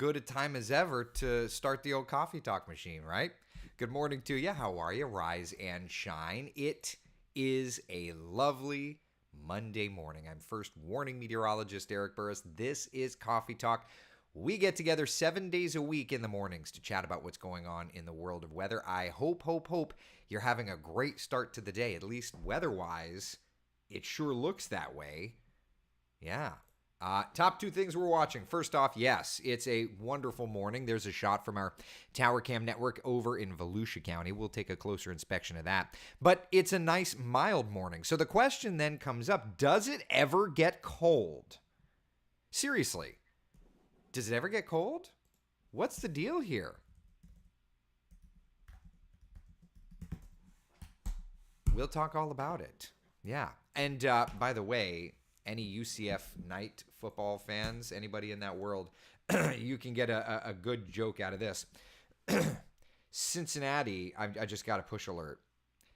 good a time as ever to start the old coffee talk machine, right? Good morning to you. How are you? Rise and shine. It is a lovely Monday morning. I'm first warning meteorologist Eric Burris. This is Coffee Talk. We get together 7 days a week in the mornings to chat about what's going on in the world of weather. I hope you're having a great start to the day, at least weather-wise. It sure looks that way. Yeah. Top two things we're watching. First off, yes, it's a wonderful morning. There's a shot from our tower cam network over in Volusia County. We'll take a closer inspection of that. But it's a nice, mild morning. So the question then comes up, does it ever get cold? Seriously, does it ever get cold? What's the deal here? We'll talk all about it. Yeah. And by the way, any UCF Knight football fans, anybody in that world, you can get a good joke out of this. Cincinnati, I just got a push alert.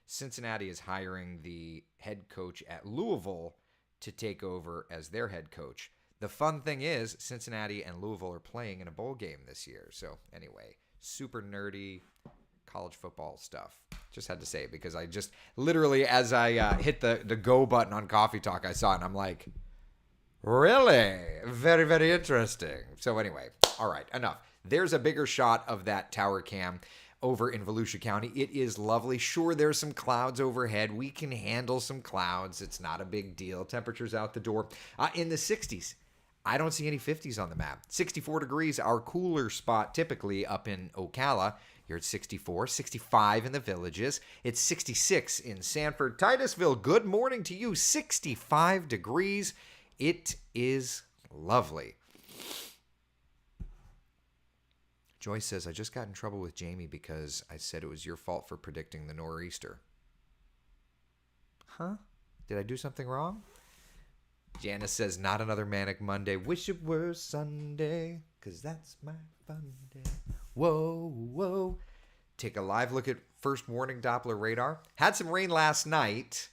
Cincinnati is hiring the head coach at Louisville to take over as their head coach. The fun thing is Cincinnati and Louisville are playing in a bowl game this year. So anyway, super nerdy college football stuff. Just had to say it because I just literally, as I hit the go button on Coffee Talk, I saw it and I'm like, really? Very, very interesting. So anyway, all right, enough. There's a bigger shot of that tower cam over in Volusia County. It is lovely. Sure, there's some clouds overhead. We can handle some clouds. It's not a big deal. Temperatures out the door in the 60s. I don't see any 50s on the map. 64 degrees, our cooler spot typically up in Ocala. You're at 64, 65 in the Villages. It's 66 in Sanford. Titusville, good morning to you. 65 degrees. It is lovely. Joyce says, I just got in trouble with Jamie because I said it was your fault for predicting the nor'easter. Huh? Did I do something wrong? Janice says, not another manic Monday. Wish it were Sunday, because that's my fun day. Whoa, whoa. Take a live look at first warning Doppler radar. Had some rain last night.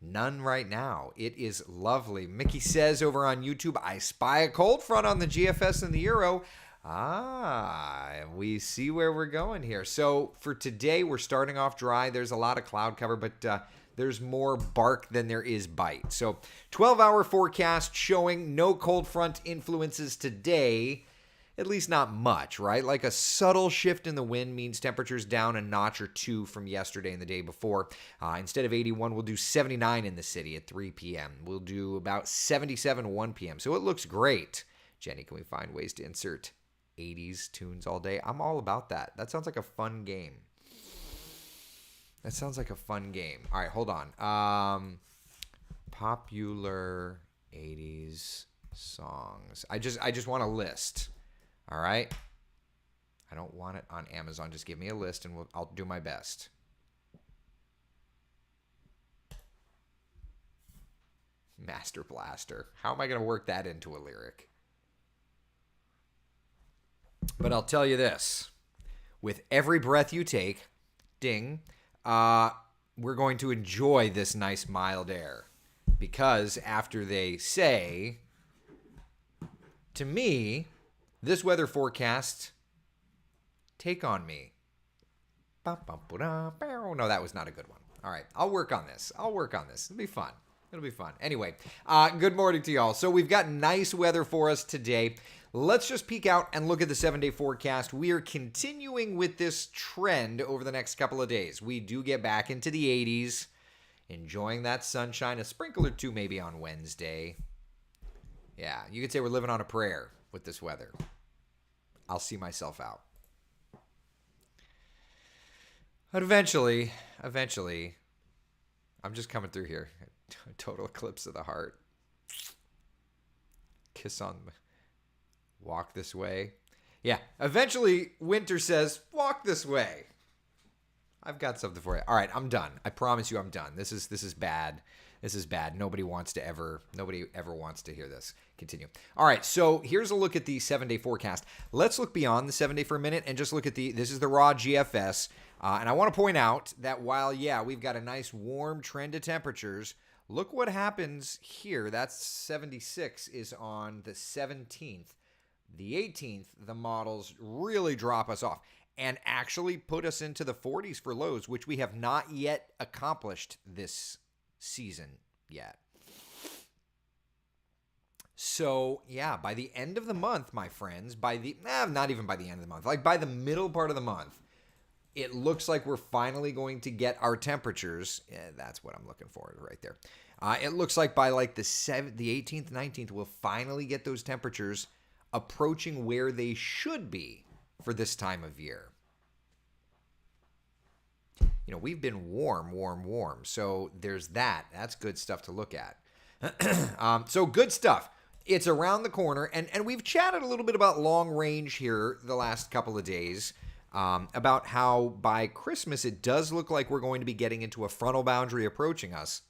None right now. It is lovely. Mickey says over on YouTube, I spy a cold front on the GFS and the Euro. We see where we're going here. So for today, we're starting off dry. There's a lot of cloud cover, but there's more bark than there is bite. So 12-hour forecast showing no cold front influences today, at least not much, right? Like a subtle shift in the wind means temperatures down a notch or two from yesterday and the day before. Instead of 81, we'll do 79 in the city at 3 p.m. We'll do about 77 at 1 p.m. So it looks great. Jenny, can we find ways to insert 80s tunes all day? I'm all about that. That sounds like a fun game. That sounds like a fun game. All right, hold on. Popular 80s songs. I just want a list. All right? I don't want it on Amazon. Just give me a list and I'll do my best. Master Blaster. How am I going to work that into a lyric? But I'll tell you this. With every breath you take, ding, we're going to enjoy this nice mild air. Because after they say, to me, this weather forecast, take on me. No, that was not a good one. All right, I'll work on this. It'll be fun. Anyway, good morning to y'all. So we've got nice weather for us today. Let's just peek out and look at the 7-day forecast. We are continuing with this trend over the next couple of days. We do get back into the 80s, enjoying that sunshine, a sprinkle or two maybe on Wednesday. Yeah, you could say we're living on a prayer with this weather. I'll see myself out. But eventually, I'm just coming through here. Total eclipse of the heart. Kiss on me. Walk this way. Yeah, eventually winter says, walk this way. I've got something for you. All right, I'm done. I promise you I'm done. This is bad. This is bad. Nobody ever wants to hear this. Continue. All right, so here's a look at the 7-day forecast. Let's look beyond the 7-day for a minute and just look at this is the raw GFS. And I want to point out that while, we've got a nice warm trend of temperatures, look what happens here. That's 76 is on the 17th. The 18th, the models really drop us off and actually put us into the 40s for lows, which we have not yet accomplished this season yet. So, yeah, by the end of the month, my friends, not even by the end of the month, like by the middle part of the month, it looks like we're finally going to get our temperatures. Yeah, that's what I'm looking for right there. It looks like by like the 18th, 19th, we'll finally get those temperatures approaching where they should be for this time of year. You know, we've been warm. So there's that. That's good stuff to look at. So good stuff. It's around the corner. And we've chatted a little bit about long range here the last couple of days. About how by Christmas it does look like we're going to be getting into a frontal boundary approaching us.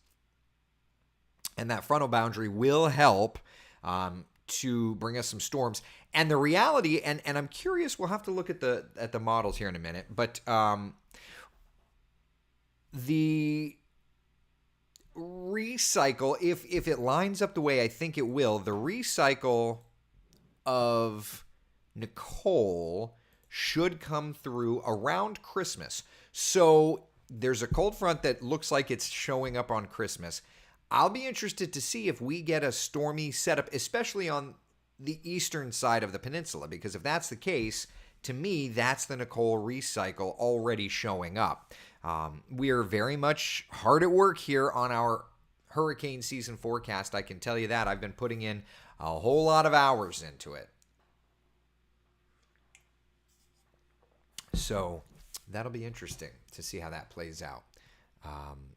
And that frontal boundary will help to bring us some storms. And the reality, and I'm curious, we'll have to look at the models here in a minute, but the recycle, if it lines up the way I think it will, the recycle of Nicole should come through around Christmas. So there's a cold front that looks like it's showing up on Christmas. I'll be interested to see if we get a stormy setup, especially on the eastern side of the peninsula, because if that's the case, to me, that's the Nicole recycle already showing up. We are very much hard at work here on our hurricane season forecast. I can tell you that. I've been putting in a whole lot of hours into it. So that'll be interesting to see how that plays out.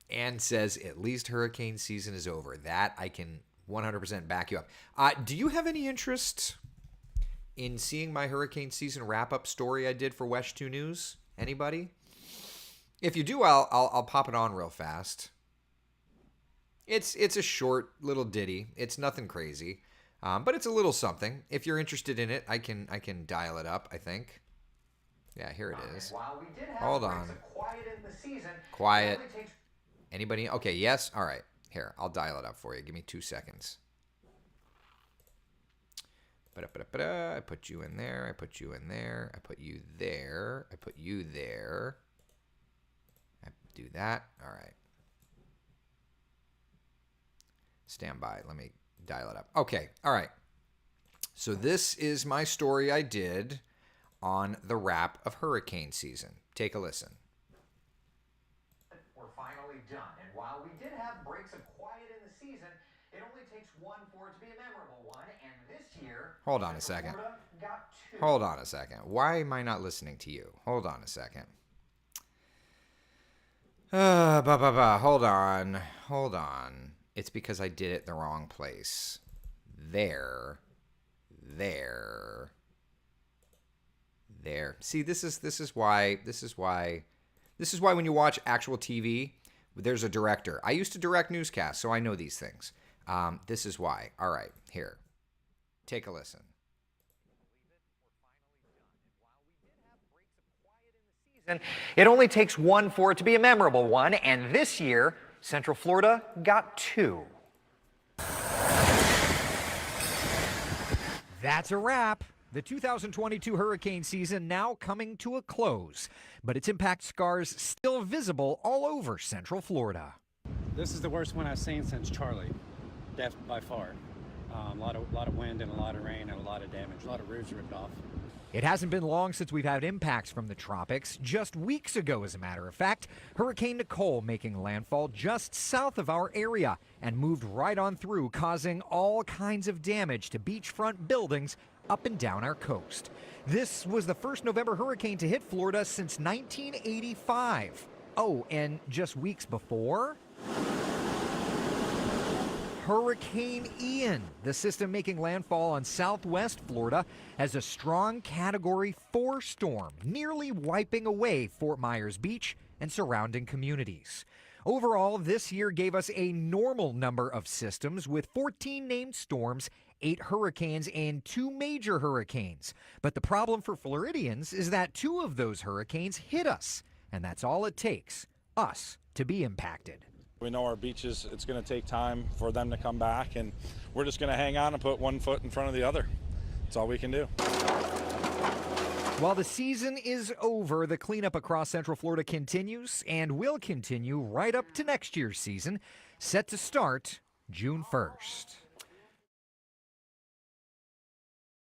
Ann says, at least hurricane season is over. That I can 100% back you up. Do you have any interest in seeing my hurricane season wrap-up story I did for Wesh 2 News? Anybody? If you do, I'll pop it on real fast. It's a short little ditty. It's nothing crazy, but it's a little something. If you're interested in it, I can dial it up, I think. Yeah, here it is. Hold on. Quiet. Anybody? Okay, yes? All right. Here, I'll dial it up for you. Give me 2 seconds. I put you in there. I put you in there. I put you there. I put you there. I do that. All right. Stand by. Let me dial it up. Okay. All right. So this is my story I did on the wrap of hurricane season. Take a listen. We're finally done. And while we did have breaks of quiet in the season, it only takes one for it to be a memorable one. And this year, hold on a second. Hold on a second. Why am I not listening to you? Hold on a second. Hold on. Hold on. It's because I did it in the wrong place. There. See, this is why when you watch actual TV, there's a director. I used to direct newscasts, so I know these things. This is why. All right, here. Take a listen. It only takes one for it to be a memorable one, and this year, Central Florida got 2. That's a wrap. The 2022 hurricane season now coming to a close, but its impact scars still visible all over Central Florida. This is the worst one I've seen since Charlie, by far. A lot of wind and a lot of rain and a lot of damage, a lot of roofs ripped off. It hasn't been long since we've had impacts from the tropics. Just weeks ago, as a matter of fact, Hurricane Nicole making landfall just south of our area and moved right on through, causing all kinds of damage to beachfront buildings up and down our coast. This was the first November hurricane to hit Florida since 1985. Oh, and just weeks before, Hurricane Ian, the system making landfall on southwest Florida as a strong Category 4 storm, nearly wiping away Fort Myers Beach and surrounding communities. Overall, this year gave us a normal number of systems with 14 named storms, 8 hurricanes, and 2 major hurricanes. But the problem for Floridians is that 2 of those hurricanes hit us, and that's all it takes, us to be impacted. We know our beaches, it's going to take time for them to come back, and we're just going to hang on and put one foot in front of the other That's all we can do. While the season is over, the cleanup across Central Florida continues and will continue right up to next year's season, set to start June 1st.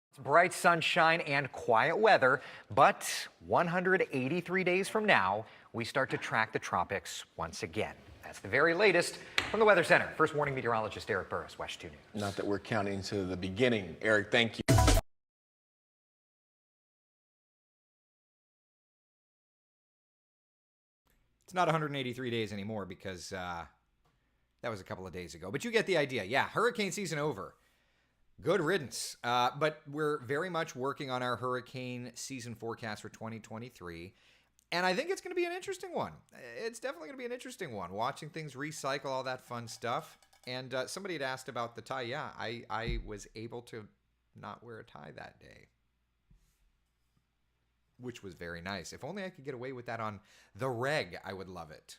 It's bright sunshine and quiet weather, but 183 days from now, we start to track the tropics once again. That's the very latest from the Weather Center. First warning meteorologist Eric Burris, WESH 2 News. Not that we're counting to the beginning. Eric, thank you. It's not 183 days anymore because that was a couple of days ago. But you get the idea. Yeah, hurricane season over. Good riddance. But we're very much working on our hurricane season forecast for 2023. And I think it's going to be an interesting one. It's definitely going to be an interesting one. Watching things recycle, all that fun stuff. And somebody had asked about the tie. Yeah, I was able to not wear a tie that day, which was very nice. If only I could get away with that on the reg, I would love it.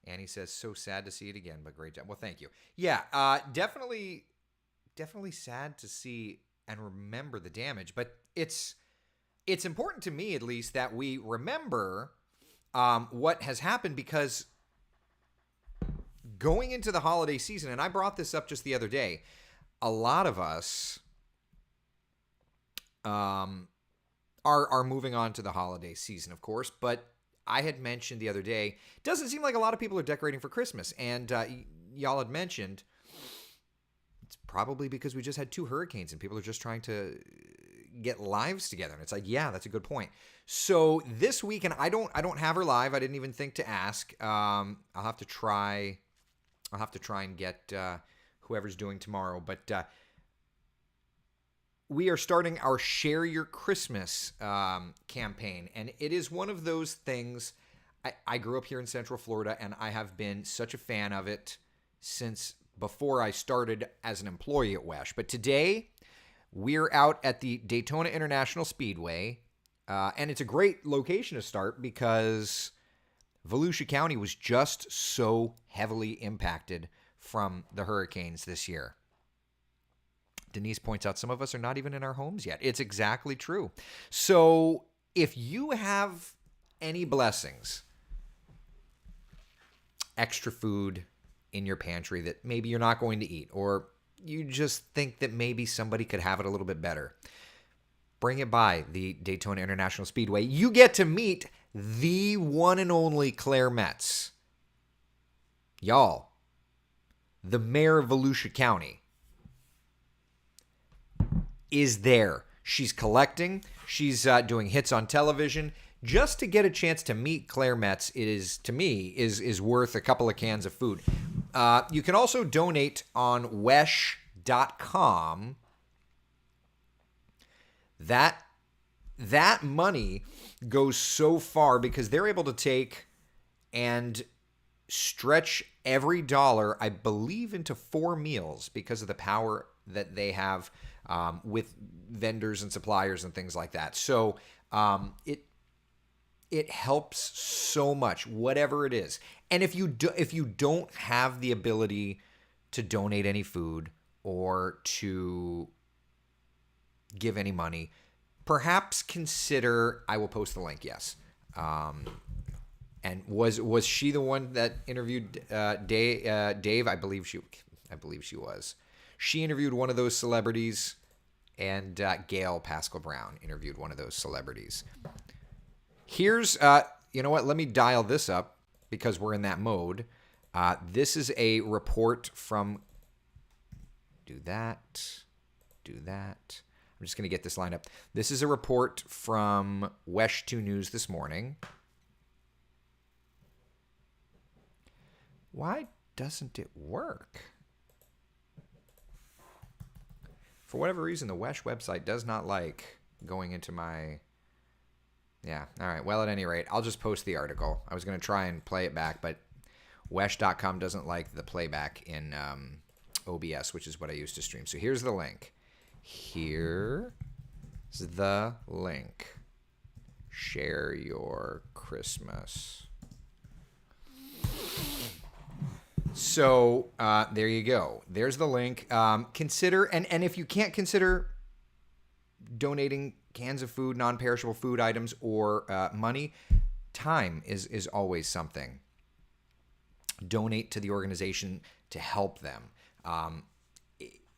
And he says, so sad to see it again, but great job. Well, thank you. Yeah, definitely sad to see and remember the damage, but it's important to me, at least, that we remember what has happened, because going into the holiday season, and I brought this up just the other day, a lot of us are moving on to the holiday season, of course, but I had mentioned the other day, it doesn't seem like a lot of people are decorating for Christmas, and y'all had mentioned it's probably because we just had 2 hurricanes and people are just trying to get lives together. And it's like, yeah, that's a good point. So this week, and I don't have her live. I didn't even think to ask. I'll have to try and get whoever's doing tomorrow. But we are starting our Share Your Christmas campaign. And it is one of those things. I grew up here in Central Florida, and I have been such a fan of it since before I started as an employee at WESH. But today, we're out at the Daytona International Speedway, and it's a great location to start because Volusia County was just so heavily impacted from the hurricanes this year. Denise points out some of us are not even in our homes yet. It's exactly true. So if you have any blessings, extra food in your pantry that maybe you're not going to eat, or you just think that maybe somebody could have it a little bit better, bring it by the Daytona International Speedway. You get to meet the one and only Claire Metz. Y'all, the mayor of Volusia County is there. She's collecting. She's doing hits on television. Just to get a chance to meet Claire Metz is worth a couple of cans of food. You can also donate on wesh.com. That money goes so far because they're able to take and stretch every dollar, I believe, into 4 meals because of the power that they have with vendors and suppliers and things like that. So it helps so much, whatever it is. And if you don't have the ability to donate any food or to give any money, perhaps consider. I will post the link. Yes. And was she the one that interviewed Dave? I believe she was. She interviewed one of those celebrities, and Gail Pascal Brown interviewed one of those celebrities. Here's, you know what? Let me dial this up because we're in that mode. This is a report from. Do that. I'm just going to get this lined up. This is a report from WESH 2 News this morning. Why doesn't it work? For whatever reason, the WESH website does not like going into my... Yeah, all right. Well, at any rate, I'll just post the article. I was going to try and play it back, but wesh.com doesn't like the playback in OBS, which is what I use to stream. So here's the link. Here's the link. Share your Christmas. So there you go. There's the link. Consider, and if you can't consider donating cans of food, non-perishable food items, or money, time is always something. Donate to the organization to help them.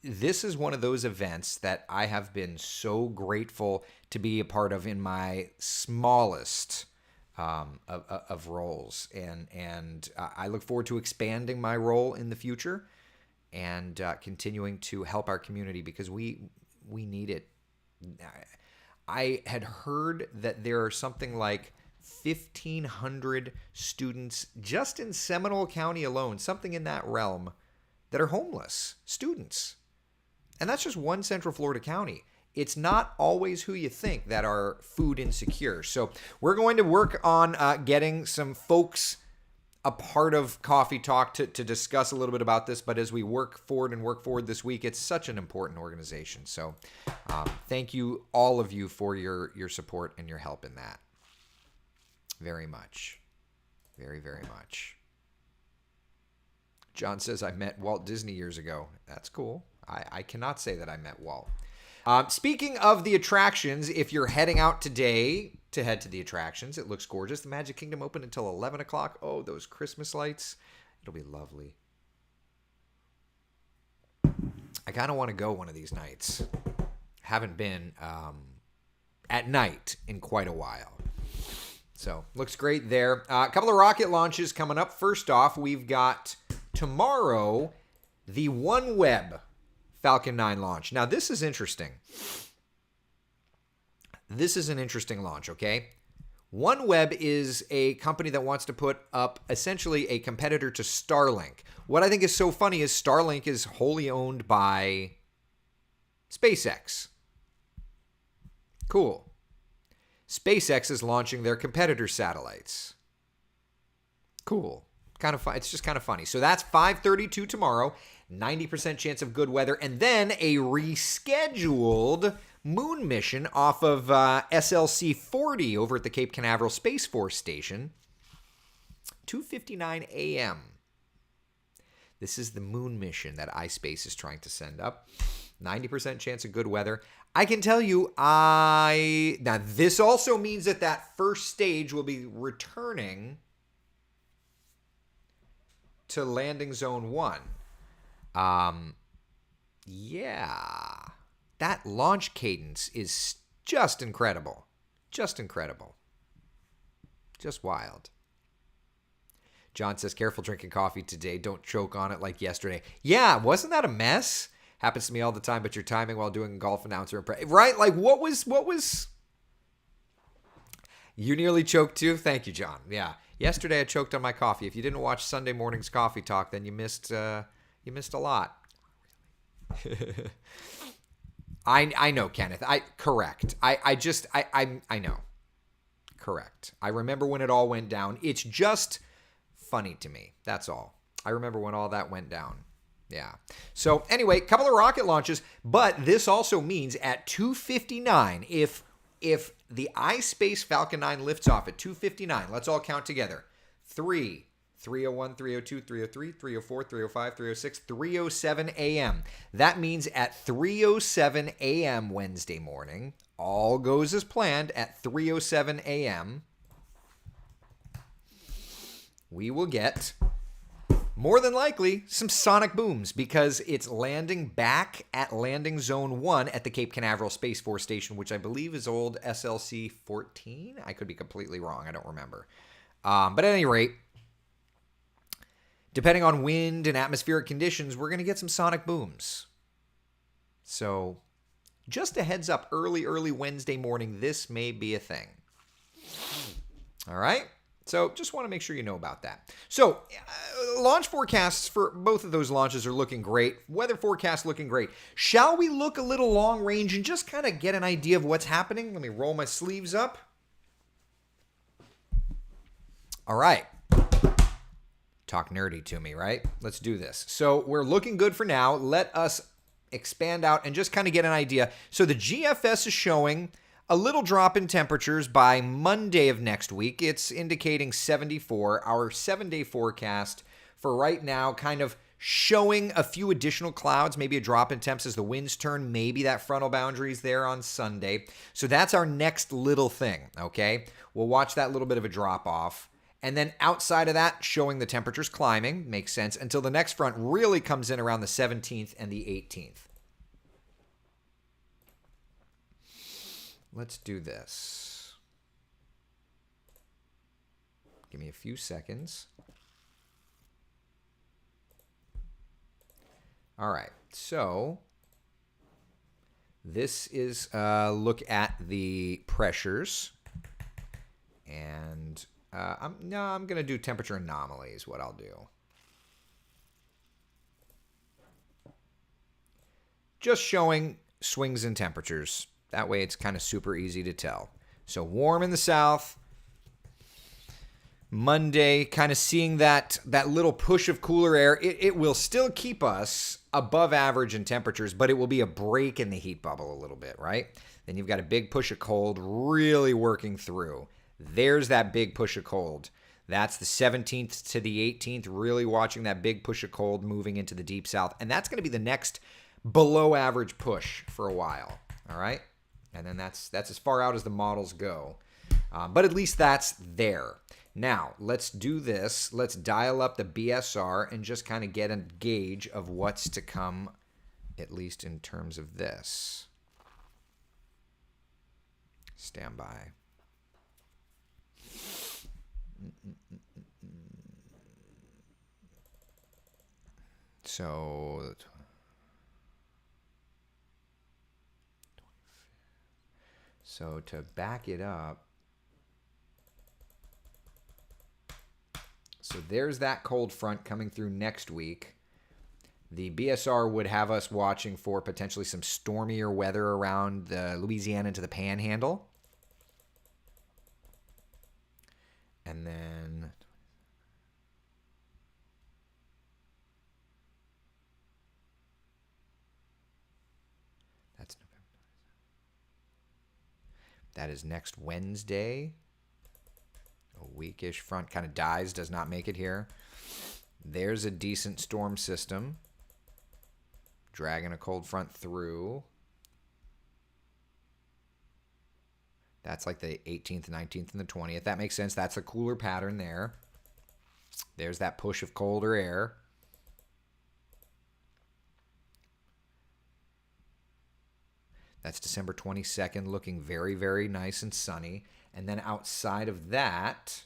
This is one of those events that I have been so grateful to be a part of in my smallest of roles, and I look forward to expanding my role in the future and continuing to help our community because we need it. I had heard that there are something like 1,500 students just in Seminole County alone, something in that realm, that are homeless students. And that's just one Central Florida county. It's not always who you think that are food insecure. So we're going to work on getting some folks a part of Coffee Talk to discuss a little bit about this. But as we work forward this week, it's such an important organization. So thank you, all of you, for your support and your help in that. Very much. Very, very much. John says, I met Walt Disney years ago. That's cool. I cannot say that I met Walt. Speaking of the attractions, if you're heading out today to head to the attractions, it looks gorgeous. The Magic Kingdom open until 11 o'clock. Oh, those Christmas lights. It'll be lovely. I kind of want to go one of these nights. Haven't been at night in quite a while. So, looks great there. A couple of rocket launches coming up. First off, we've got tomorrow the OneWeb Falcon 9 launch. Now, this is interesting. This is an interesting launch, okay? OneWeb is a company that wants to put up essentially a competitor to Starlink. What I think is so funny is Starlink is wholly owned by SpaceX. Cool. SpaceX is launching their competitor satellites. Cool. Kind of fun. It's just kind of funny. So that's 5:32 tomorrow. 90% chance of good weather, and then a rescheduled moon mission off of SLC-40 over at the Cape Canaveral Space Force Station. 2:59 a.m. This is the moon mission that iSpace is trying to send up. 90% chance of good weather. I can tell you, now this also means that first stage will be returning to landing zone 1. Yeah, that launch cadence is just incredible. Just incredible. Just wild. John says, careful drinking coffee today. Don't choke on it like yesterday. Yeah, wasn't that a mess? Happens to me all the time, but your timing while doing golf announcer. Right? Like, what was... You nearly choked too? Thank you, John. Yeah. Yesterday I choked on my coffee. If you didn't watch Sunday morning's Coffee Talk, then you missed a lot. I know, Kenneth. Correct. I know. Correct. I remember when it all went down. It's just funny to me. That's all. I remember when all that went down. Yeah. So anyway, couple of rocket launches, but this also means at 2:59, if the iSpace Falcon 9 lifts off at 2:59, let's all count together. 3:01, 3:02, 3:03, 3:04, 3:05, 3:06, 3:07 a.m. That means at 3:07 a.m. Wednesday morning, all goes as planned at 3:07 a.m., we will get, more than likely, some sonic booms because it's landing back at landing zone 1 at the Cape Canaveral Space Force Station, which I believe is old SLC-14. I could be completely wrong. I don't remember. But at any rate, depending on wind and atmospheric conditions, we're going to get some sonic booms. So just a heads up, early Wednesday morning, this may be a thing. All right? So just want to make sure you know about that. So launch forecasts for both of those launches are looking great. Weather forecast looking great. Shall we look a little long range and just kind of get an idea of what's happening? Let me roll my sleeves up. All right. Talk nerdy to me, right? Let's do this. So we're looking good for now. Let us expand out and just kind of get an idea. So the GFS is showing a little drop in temperatures by Monday of next week. It's indicating 74. Our 7-day forecast for right now kind of showing a few additional clouds, maybe a drop in temps as the winds turn. Maybe that frontal boundary is there on Sunday. So that's our next little thing, okay? We'll watch that little bit of a drop off. And then outside of that, showing the temperatures climbing, makes sense, until the next front really comes in around the 17th and the 18th. Let's do this. Give me a few seconds. All right, so this is a look at the pressures. And I'm going to do temperature anomalies, what I'll do. Just showing swings in temperatures. That way it's kind of super easy to tell. So warm in the south. Monday, kind of seeing that little push of cooler air. It will still keep us above average in temperatures, but it will be a break in the heat bubble a little bit, right? Then you've got a big push of cold really working through. There's that big push of cold. That's the 17th to the 18th, really watching that big push of cold moving into the deep south. And that's going to be the next below average push for a while, all right? And then that's as far out as the models go. But at least that's there. Now, let's do this. Let's dial up the BSR and just kind of get a gauge of what's to come, at least in terms of this. Stand by. So to back it up, so there's that cold front coming through next week. The BSR would have us watching for potentially some stormier weather around the Louisiana to the Panhandle. And then that's November. That is next Wednesday. A weakish front kind of dies, does not make it here. There's a decent storm system dragging a cold front through. That's like the 18th, 19th, and the 20th. That makes sense. That's a cooler pattern there. There's that push of colder air. That's December 22nd, looking very, very nice and sunny. And then outside of that,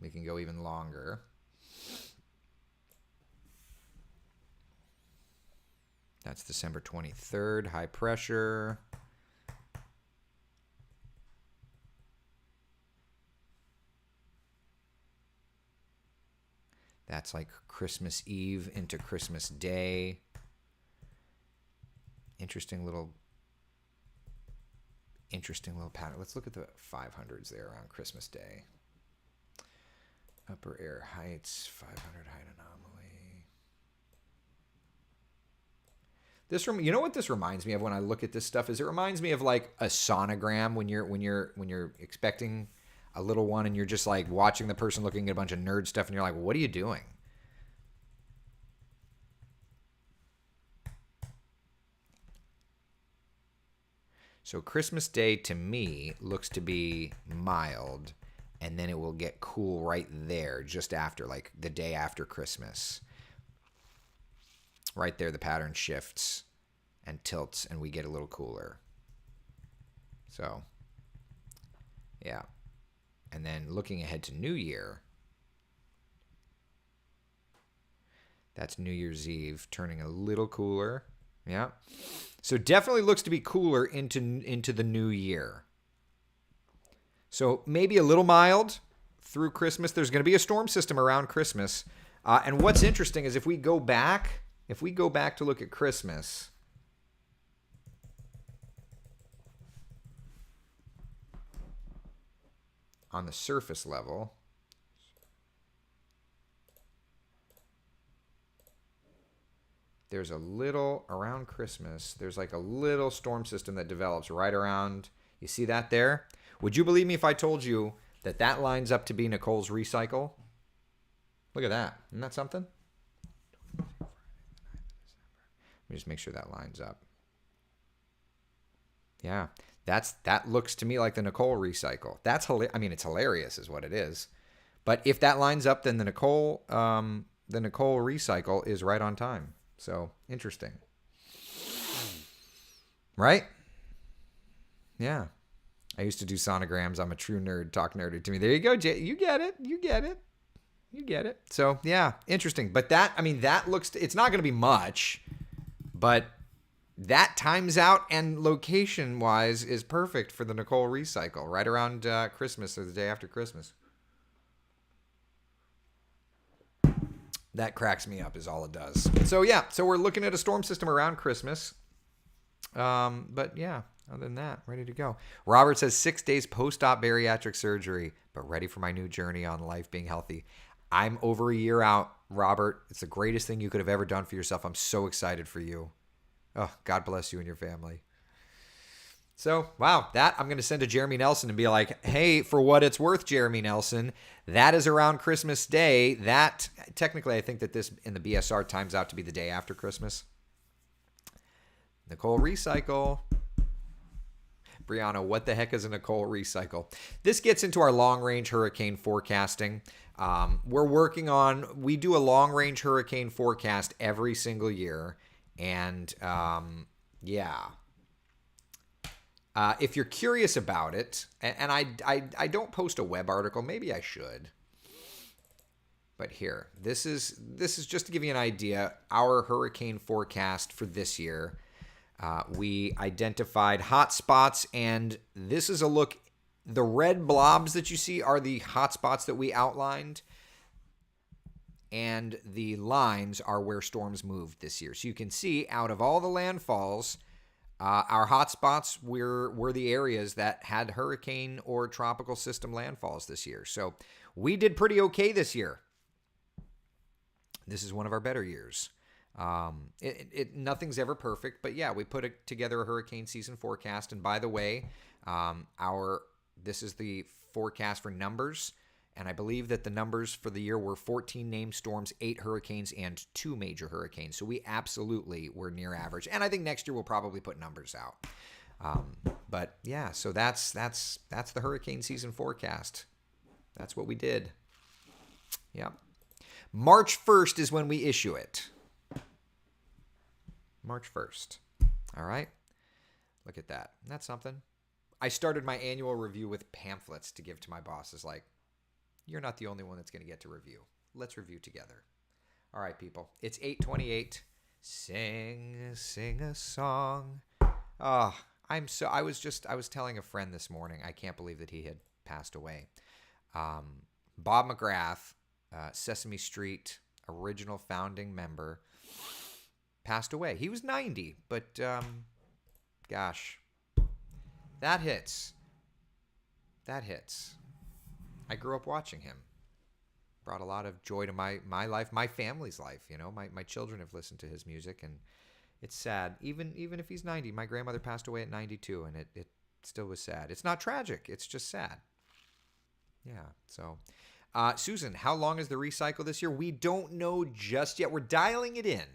we can go even longer. That's December 23rd, high pressure. That's like Christmas Eve into Christmas Day. Interesting little pattern. Let's look at the 500s there on Christmas Day. Upper air heights, 500 height anomaly. You know what this reminds me of when I look at this stuff is it reminds me of like a sonogram when you're expecting a little one and you're just like watching the person looking at a bunch of nerd stuff and you're like, what are you doing? So Christmas Day to me looks to be mild, and then it will get cool right there just after, like the day after Christmas. Right there, the pattern shifts and tilts, and we get a little cooler. So, yeah. And then looking ahead to New Year, that's New Year's Eve, turning a little cooler. Yeah. So definitely looks to be cooler into the new year. So maybe a little mild through Christmas. There's going to be a storm system around Christmas. And what's interesting is if we go back to look at Christmas, on the surface level, there's a little, around Christmas, there's like a little storm system that develops right around, you see that there? Would you believe me if I told you that lines up to be Nicole's recycle. Look at that. Isn't that something? Let me just make sure that lines up. Yeah, that looks to me like the Nicole recycle. That's I mean, it's hilarious is what it is. But if that lines up, then the Nicole recycle is right on time. So interesting. Right? Yeah. I used to do sonograms. I'm a true nerd. Talk nerdy to me. There you go, Jay. You get it. You get it. You get it. So, yeah, interesting. But that, I mean, that looks, it's not going to be much, but that times out and location-wise is perfect for the Nicole recycle, right around Christmas or the day after Christmas. That cracks me up is all it does. So, yeah, so we're looking at a storm system around Christmas. But, yeah, other than that, ready to go. Robert says 6 days post-op bariatric surgery, but ready for my new journey on life being healthy. I'm over a year out, Robert. It's the greatest thing you could have ever done for yourself. I'm so excited for you. Oh, God bless you and your family. So, wow, that I'm going to send to Jeremy Nelson and be like, hey, for what it's worth, Jeremy Nelson, that is around Christmas Day. That, technically, I think that this in the BSR times out to be the day after Christmas. Nicole Recycle. Brianna, what the heck is a Nicole Recycle? This gets into our long-range hurricane forecasting. We do a long-range hurricane forecast every single year. And, if you're curious about it, and I don't post a web article, maybe I should. But here, this is just to give you an idea, our hurricane forecast for this year. We identified hot spots, and this is a look. The red blobs that you see are the hot spots that we outlined, and the lines are where storms moved this year. So you can see out of all the landfalls, our hot spots were the areas that had hurricane or tropical system landfalls this year. So we did pretty okay this year. This is one of our better years. Nothing's ever perfect, but yeah, we put together a hurricane season forecast. And by the way, this is the forecast for numbers. And I believe that the numbers for the year were 14 named storms, 8 hurricanes, and 2 major hurricanes. So we absolutely were near average. And I think next year we'll probably put numbers out. But yeah, so that's the hurricane season forecast. That's what we did. Yeah. March 1st is when we issue it. March 1st. All right. Look at that. That's something. I started my annual review with pamphlets to give to my bosses. Like, you're not the only one that's going to get to review. Let's review together. All right, people. It's 8:28. Sing a song. Oh, I was telling a friend this morning. I can't believe that he had passed away. Bob McGrath, Sesame Street original founding member, passed away. He was 90, but gosh, that hits. That hits. I grew up watching him. Brought a lot of joy to my life, my family's life. You know, my children have listened to his music, and it's sad. Even if he's 90, my grandmother passed away at 92, and it still was sad. It's not tragic. It's just sad. Yeah. So, Susan, how long is the recycle this year? We don't know just yet. We're dialing it in.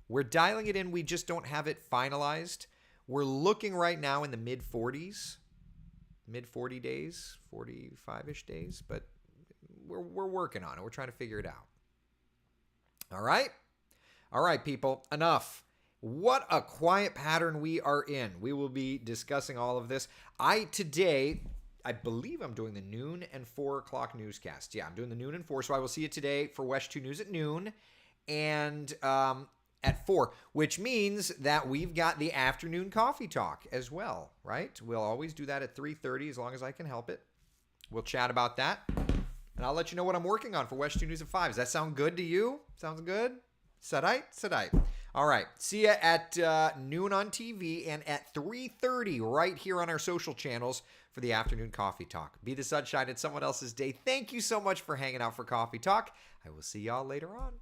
We just don't have it finalized. We're looking right now in the mid 40s. Mid 40 days, 45-ish days, but we're working on it. We're trying to figure it out. All right, people, enough. What a quiet pattern we are in. We will be discussing all of this. Today, I believe I'm doing the noon and 4 o'clock newscast. Yeah, I'm doing the noon and 4, so I will see you today for West 2 News at noon and at 4, which means that we've got the afternoon coffee talk as well, right? We'll always do that at 3:30 as long as I can help it. We'll chat about that, and I'll let you know what I'm working on for West 2 News at 5. Does that sound good to you? Sounds good? Sadite? All right. See ya at noon on TV and at 3:30 right here on our social channels for the afternoon coffee talk. Be the sunshine in someone else's day. Thank you so much for hanging out for coffee talk. I will see y'all later on.